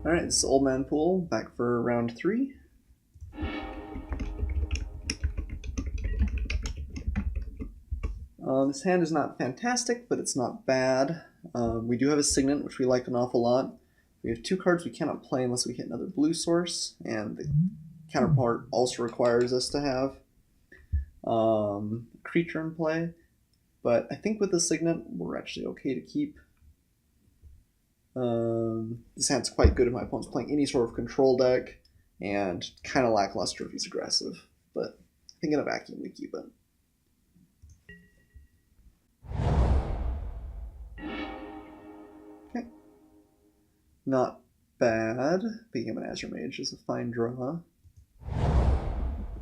Alright, this is Oldmanpoole, back for round 3. This hand is not fantastic, but it's not bad. We do have a Signet, which we like an awful lot. We have 2 cards we cannot play unless we hit another blue source, and the counterpart also requires us to have creature in play. But I think with the Signet, we're actually okay to keep. This hand's quite good if my opponent's playing any sort of control deck, and kind of lackluster if he's aggressive. But I think in a vacuum we keep it. Okay. Not bad. Picking up an Azure Mage is a fine draw.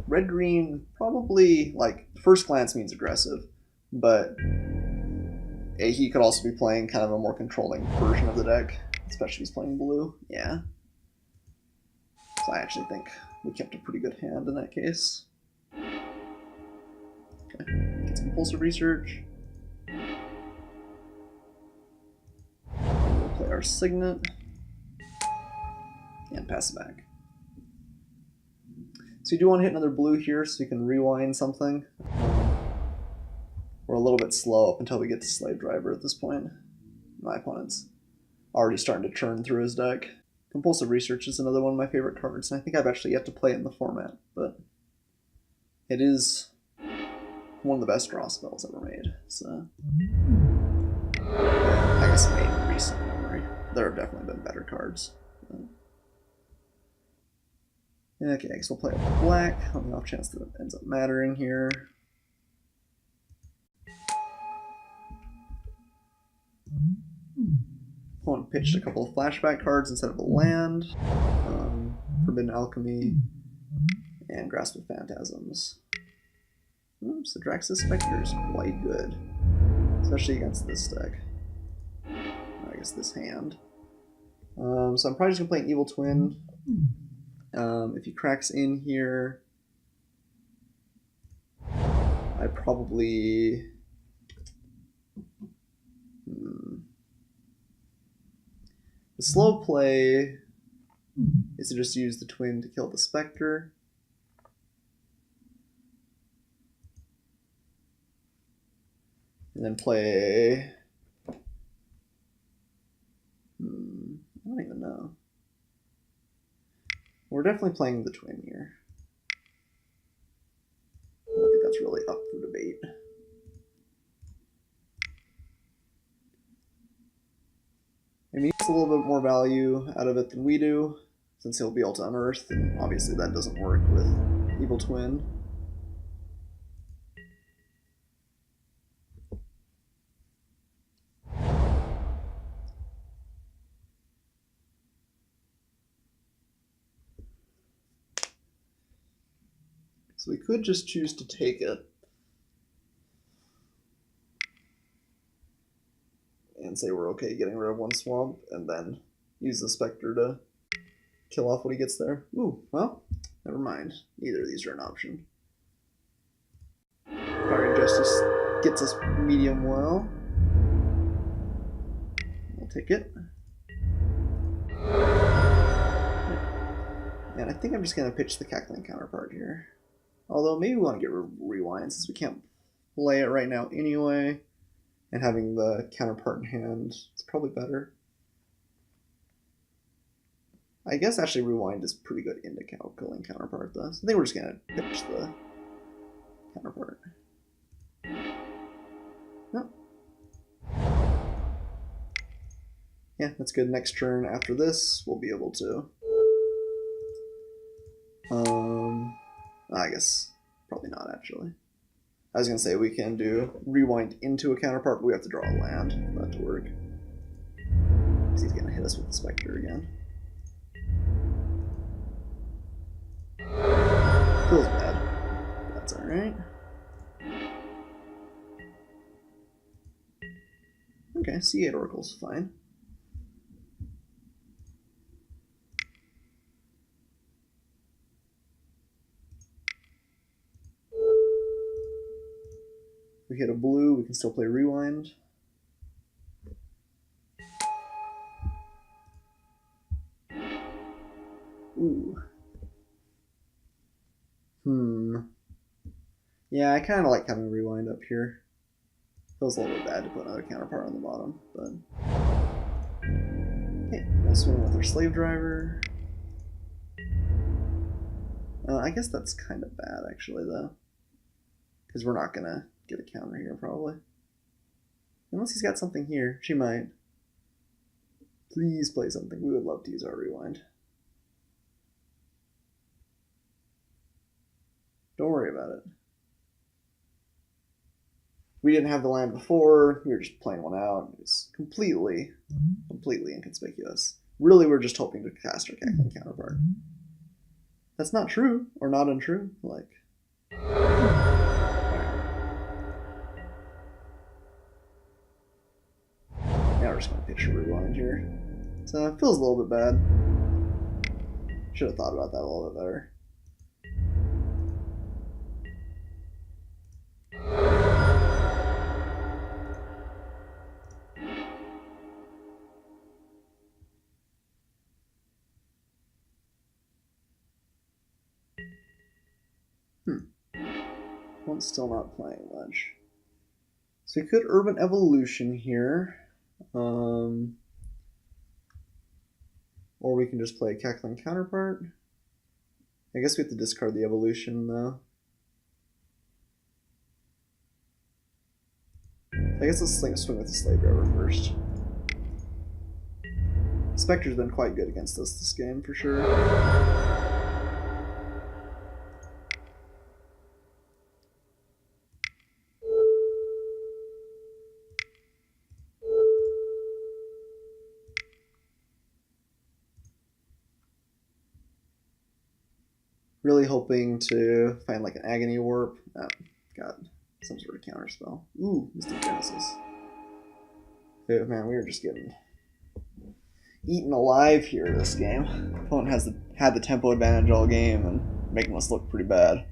Red-green probably, like, first glance means aggressive, but he could also be playing kind of a more controlling version of the deck, especially if he's playing blue. Yeah. So I actually think we kept a pretty good hand in that case. Okay, get some Compulsive Research. We'll play our Signet. And pass it back. So you do want to hit another blue here so you can rewind something. We're a little bit slow up until we get to Slave Driver at this point. My opponent's already starting to churn through his deck. Compulsive Research is another one of my favorite cards, and I think I've actually yet to play it in the format, but it is one of the best draw spells ever made. So I guess made in recent memory. There have definitely been better cards. Okay, I guess we'll play a black on the off chance that it ends up mattering here. Opponent pitched a couple of flashback cards instead of a land. Forbidden Alchemy and Grasp of Phantasms. So Drax's Spectre is quite good, especially against this deck. Or I guess this hand. So I'm probably just going to play an Evil Twin. If he cracks in here, I probably... The slow play is to just use the Twin to kill the Spectre. And then play... I don't even know. We're definitely playing the Twin here. I don't think that's really up for debate. I mean, he gets a little bit more value out of it than we do, since he'll be able to unearth, and obviously that doesn't work with Evil Twin. So we could just choose to take it and say we're okay getting rid of one swamp, and then use the Spectre to kill off what he gets there. Ooh, well, never mind. Neither of these are an option. Fire Justice gets us medium well. We'll take it. And I think I'm just going to pitch the Cackling Counterpart here. Although maybe we want to get Rewind since we can't play it right now anyway. And having the counterpart in hand is probably better. I guess actually Rewind is pretty good into killing counterpart though. So I think we're just going to pitch the counterpart. No. Yeah, that's good. Next turn after this, we'll be able to... I guess probably not actually. I was going to say we can do Rewind into a counterpart, but we have to draw a land for that to work. Because he's going to hit us with the Spectre again. Feels bad. That's alright. Okay, C8 Oracle's fine. If we hit a blue, we can still play Rewind. Ooh. Yeah, I kind of like having rewind up here. Feels a little bit bad to put another counterpart on the bottom, but... Okay, we'll swing with our slave driver. I guess that's kind of bad, actually, though. Because we're not going to get a counter here, probably. Unless he's got something here. She might. Please play something. We would love to use our rewind. Don't worry about it. We didn't have the land before. We were just playing one out. It was completely inconspicuous. Really, we're just hoping to cast our cackling counterpart. That's not true, or not untrue. Like, now we're just gonna pitch a rewind here. So it feels a little bit bad. Should have thought about that a little bit better. One's still not playing much. So we could Urban Evolution here. Or we can just play a Cackling Counterpart. I guess we have to discard the Evolution, though. I guess let's swing with the Slave Driver first. Spectre's been quite good against us this game, for sure. Really hoping to find like an Agony Warp. Oh, got some sort of counter spell. Ooh, Mystic Genesis. Oh man, we were just getting eaten alive here this game. Opponent had the tempo advantage all game and making us look pretty bad.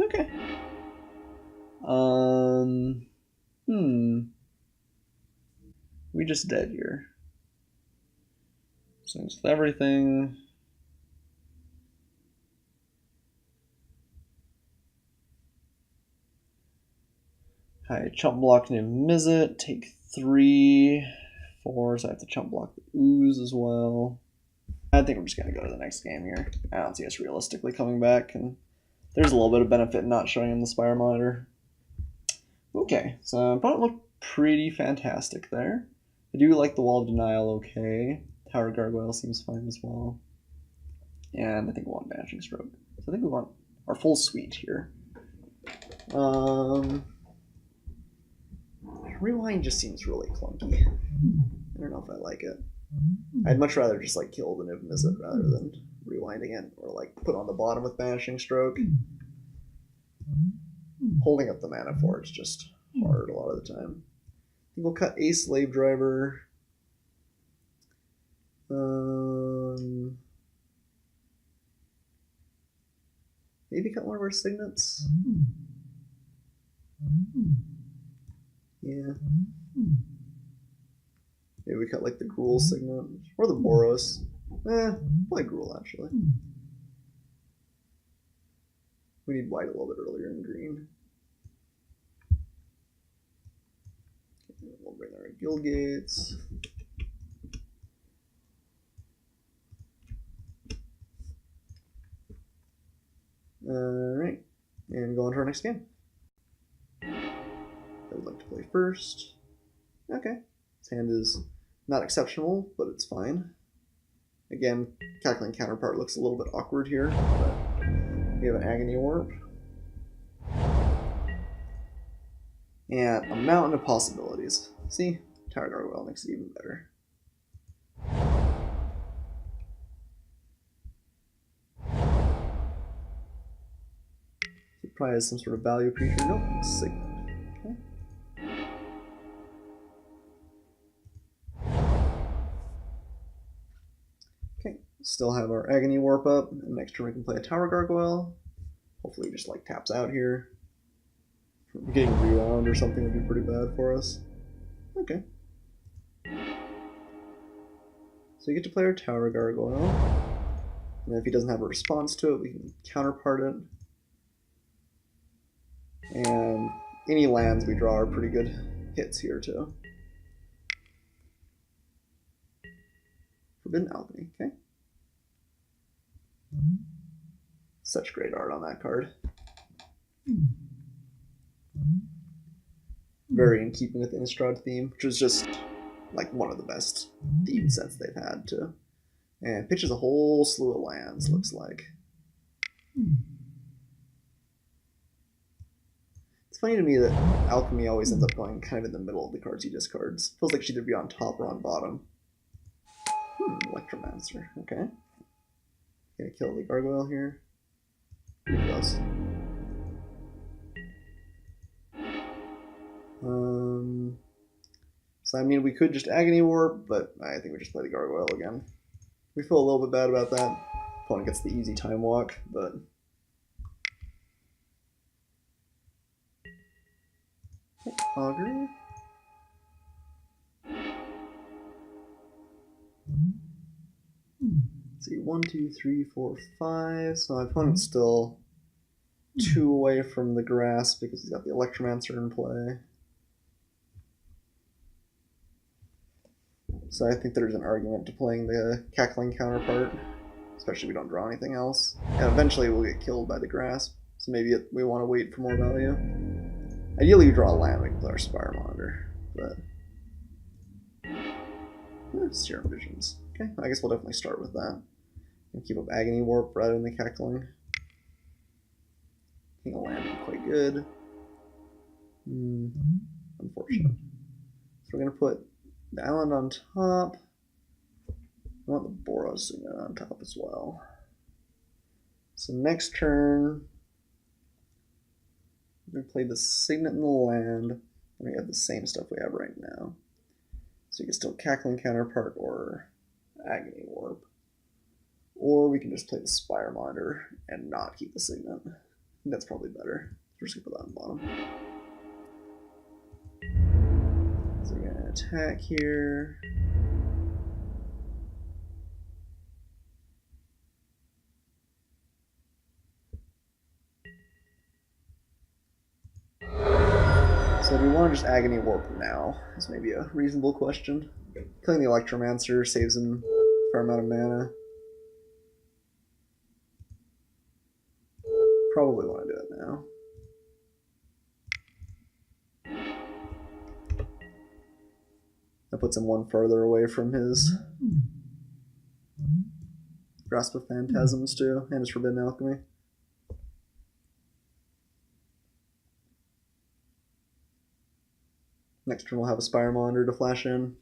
Okay. We just dead here. Swings with everything. Hi, chump block Niv Mizzet. Take 3, 4, so I have to chump block the Ooze as well. I think we're just going to go to the next game here. I don't see us realistically coming back, and there's a little bit of benefit in not showing him the Spire Monitor. Okay, so opponent looked pretty fantastic there. I do like the Wall of Denial okay. Tower Gargoyle seems fine as well. And I think we want Banishing Stroke. So I think we want our full suite here. Rewind just seems really clunky. I don't know if I like it. I'd much rather just like kill the Niv Mizzet rather than rewinding it, or like put on the bottom with Banishing Stroke. Holding up the mana for it's just hard a lot of the time. I think we'll cut a Slave Driver. Maybe cut one of our Signets. Yeah. Maybe we cut like the Gruul Signet or the Boros. Probably Gruul actually. We need white a little bit earlier in green. Okay, we'll bring our Guild Gates. Alright, and go on to our next game. I would like to play first. Okay, his hand is not exceptional, but it's fine. Again, Cackling Counterpart looks a little bit awkward here, but we have an Agony Warp. And a mountain of possibilities. See? Tower Gargoyle makes it even better. It probably has some sort of value creature. Nope, Signet. Okay. Okay, Still have our Agony Warp up, and next turn we can play a Tower Gargoyle. Hopefully he just like taps out here. Getting rewound or something would be pretty bad for us. Okay. So you get to play our Tower Gargoyle. And if he doesn't have a response to it, we can counterpart it. And any lands we draw are pretty good hits here too. Forbidden Alchemy, okay. Such great art on that card. Very in keeping with the Innistrad theme, which is just like one of the best theme sets they've had too. And pitches a whole slew of lands, looks like. It's funny to me that Alchemy always ends up going kind of in the middle of the cards he discards. Feels like it should either be on top or on bottom. Electromancer, okay. Gonna kill the Gargoyle here. Pretty close. So I mean, we could just Agony Warp, but I think we just play the Gargoyle again. We feel a little bit bad about that. Opponent gets the easy time walk, but Augury. Let's see, 1, 2, 3, 4, 5. So my opponent's still 2 away from the grasp because he's got the Electromancer in play. So I think there's an argument to playing the Cackling Counterpart, especially if we don't draw anything else. And eventually we'll get killed by the grasp, so maybe we want to wait for more value. Ideally you draw a land, we can play our Spire Monitor, but Serum Visions. Okay, I guess we'll definitely start with that. And keep up Agony Warp rather than the Cackling. I think a land would be quite good. Unfortunate. So we're going to put the island on top. I want the Boros Signet on top as well. So next turn, we play the Signet in the land, and we have the same stuff we have right now. So you can still Cackling Counterpart or Agony Warp. Or we can just play the Spire Monitor and not keep the Signet. I think that's probably better. We're just going to put that on the bottom. So we're going to attack here. So do we want to just Agony Warp now? Is maybe a reasonable question. Killing the Electromancer saves him a fair amount of mana. Probably want to do it now. That puts him one further away from his Grasp of Phantasms too, and his Forbidden Alchemy. Next turn we'll have a Spire Monitor to flash in.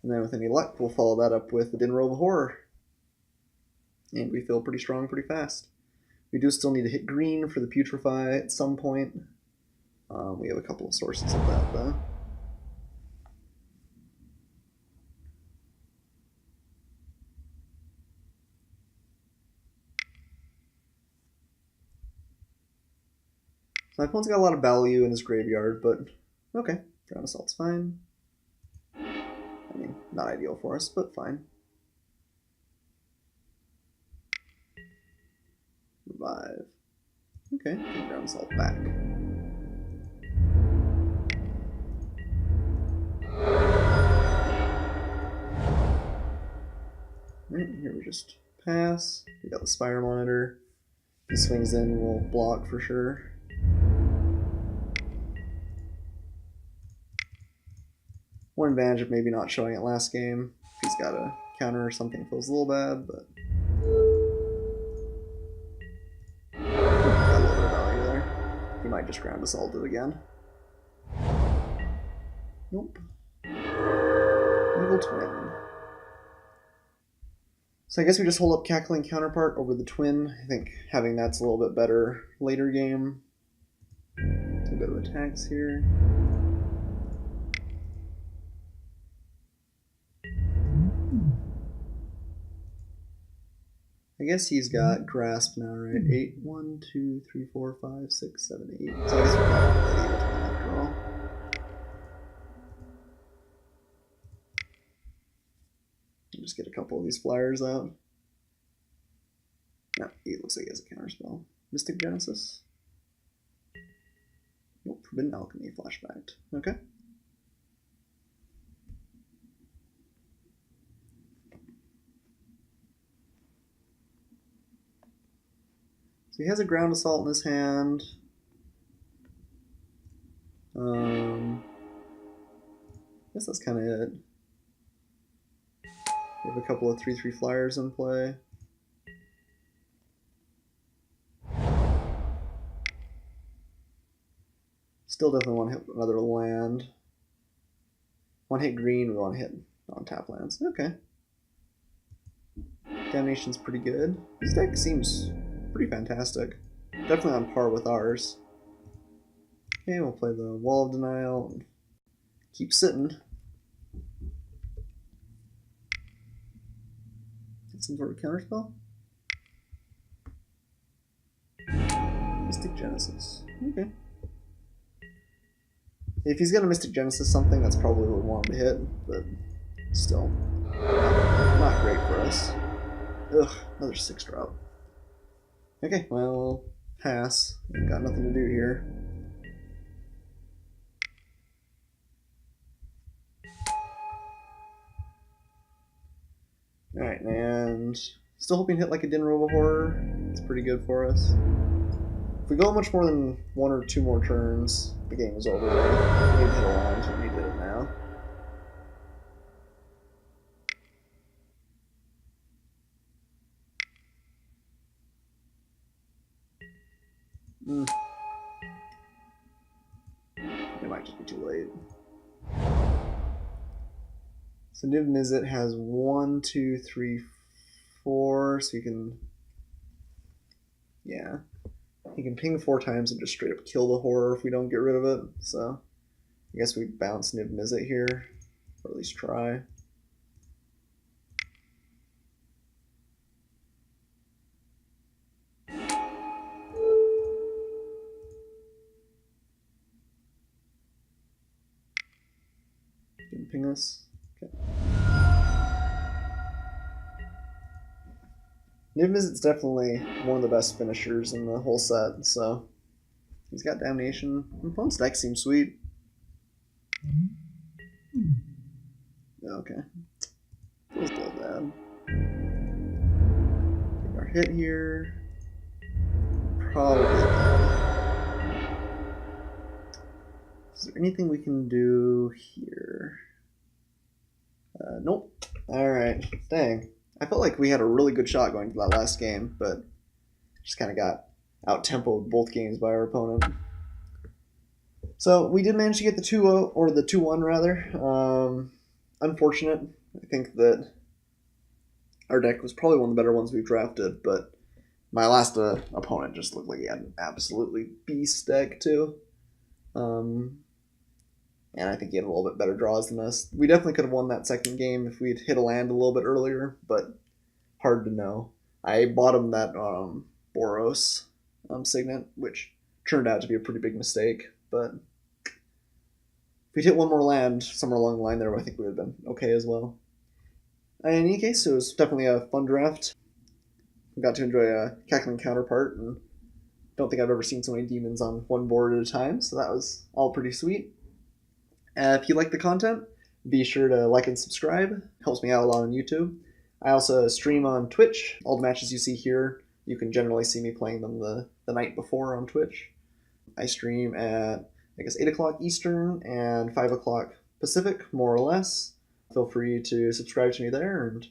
And then with any luck, we'll follow that up with the Din Robe of Horror. And we feel pretty strong pretty fast. We do still need to hit green for the Putrefy at some point. We have a couple of sources of that though. So my opponent's got a lot of value in his graveyard, but okay, Drown Assault's fine. I mean, not ideal for us, but fine. Revive. Okay, Drown Assault back. Right, here we just pass. We got the Spire Monitor. If he swings in, we'll block for sure. One advantage of maybe not showing it last game. If he's got a counter or something, feels a little bad, but got a little bit of value there. He might just Ground Assault it again. Nope. Evil Twin. So I guess we just hold up Cackling Counterpart over the Twin. I think having that's a little bit better later game. A bit of attacks here. I guess he's got grasp now, right? 8, 1, 2, 3, 4, 5, 6, 7, 8. So I guess we're probably able to win after all. Just get a couple of these flyers out. No, he looks like he has a counterspell. Mystic Genesis. Nope, Forbidden Alchemy flashbacked. Okay. So he has a Ground Assault in his hand. I guess that's kind of it. We have a couple of 3/3 flyers in play. Still definitely want to hit another land. Want to hit green, we want to hit on tap lands. Okay. Damnation's pretty good. This deck seems pretty fantastic. Definitely on par with ours. Okay, we'll play the Wall of Denial and keep sitting. Get some sort of counterspell? Mystic Genesis. Okay. If he's gonna Mystic Genesis something, that's probably what we want him to hit, but still. Not great for us. Ugh, another 6-drop. Okay, well, pass. We've got nothing to do here. Alright, and still hoping to hit like a Din Robo Horror. It's pretty good for us. If we go much more than 1 or 2 more turns, the game is over. We need to hit a land, so we need to hit it now. It might just be too late. So Niv Mizzet has 1, 2, 3, 4, so you can... Yeah. He can ping 4 times and just straight up kill the horror if we don't get rid of it. So I guess we bounce Niv Mizzet here, or at least try. Can ping us. Okay. Niv Mizzet's definitely one of the best finishers in the whole set, so he's got Damnation. Opponent's deck seems sweet. Okay. Feels a little bad. Take our hit here. Probably bad. Is there anything we can do here? Nope. Alright. Dang. I felt like we had a really good shot going to that last game, but just kind of got out-tempoed both games by our opponent. So we did manage to get the 2-0, or the 2-1 rather. Unfortunate. I think that our deck was probably one of the better ones we've drafted, but my last opponent just looked like he had an absolutely beast deck too. And I think he had a little bit better draws than us. We definitely could have won that second game if we'd hit a land a little bit earlier, but hard to know. I bottomed that Boros Signet, which turned out to be a pretty big mistake, but if we'd hit one more land somewhere along the line there, I think we would have been okay as well. In any case, it was definitely a fun draft. We got to enjoy a Cackling Counterpart, and don't think I've ever seen so many demons on one board at a time, so that was all pretty sweet. If you like the content, be sure to like and subscribe. It helps me out a lot on YouTube. I also stream on Twitch. All the matches you see here, you can generally see me playing them the night before on Twitch. I stream at, I guess, 8 o'clock Eastern and 5 o'clock Pacific, more or less. Feel free to subscribe to me there, and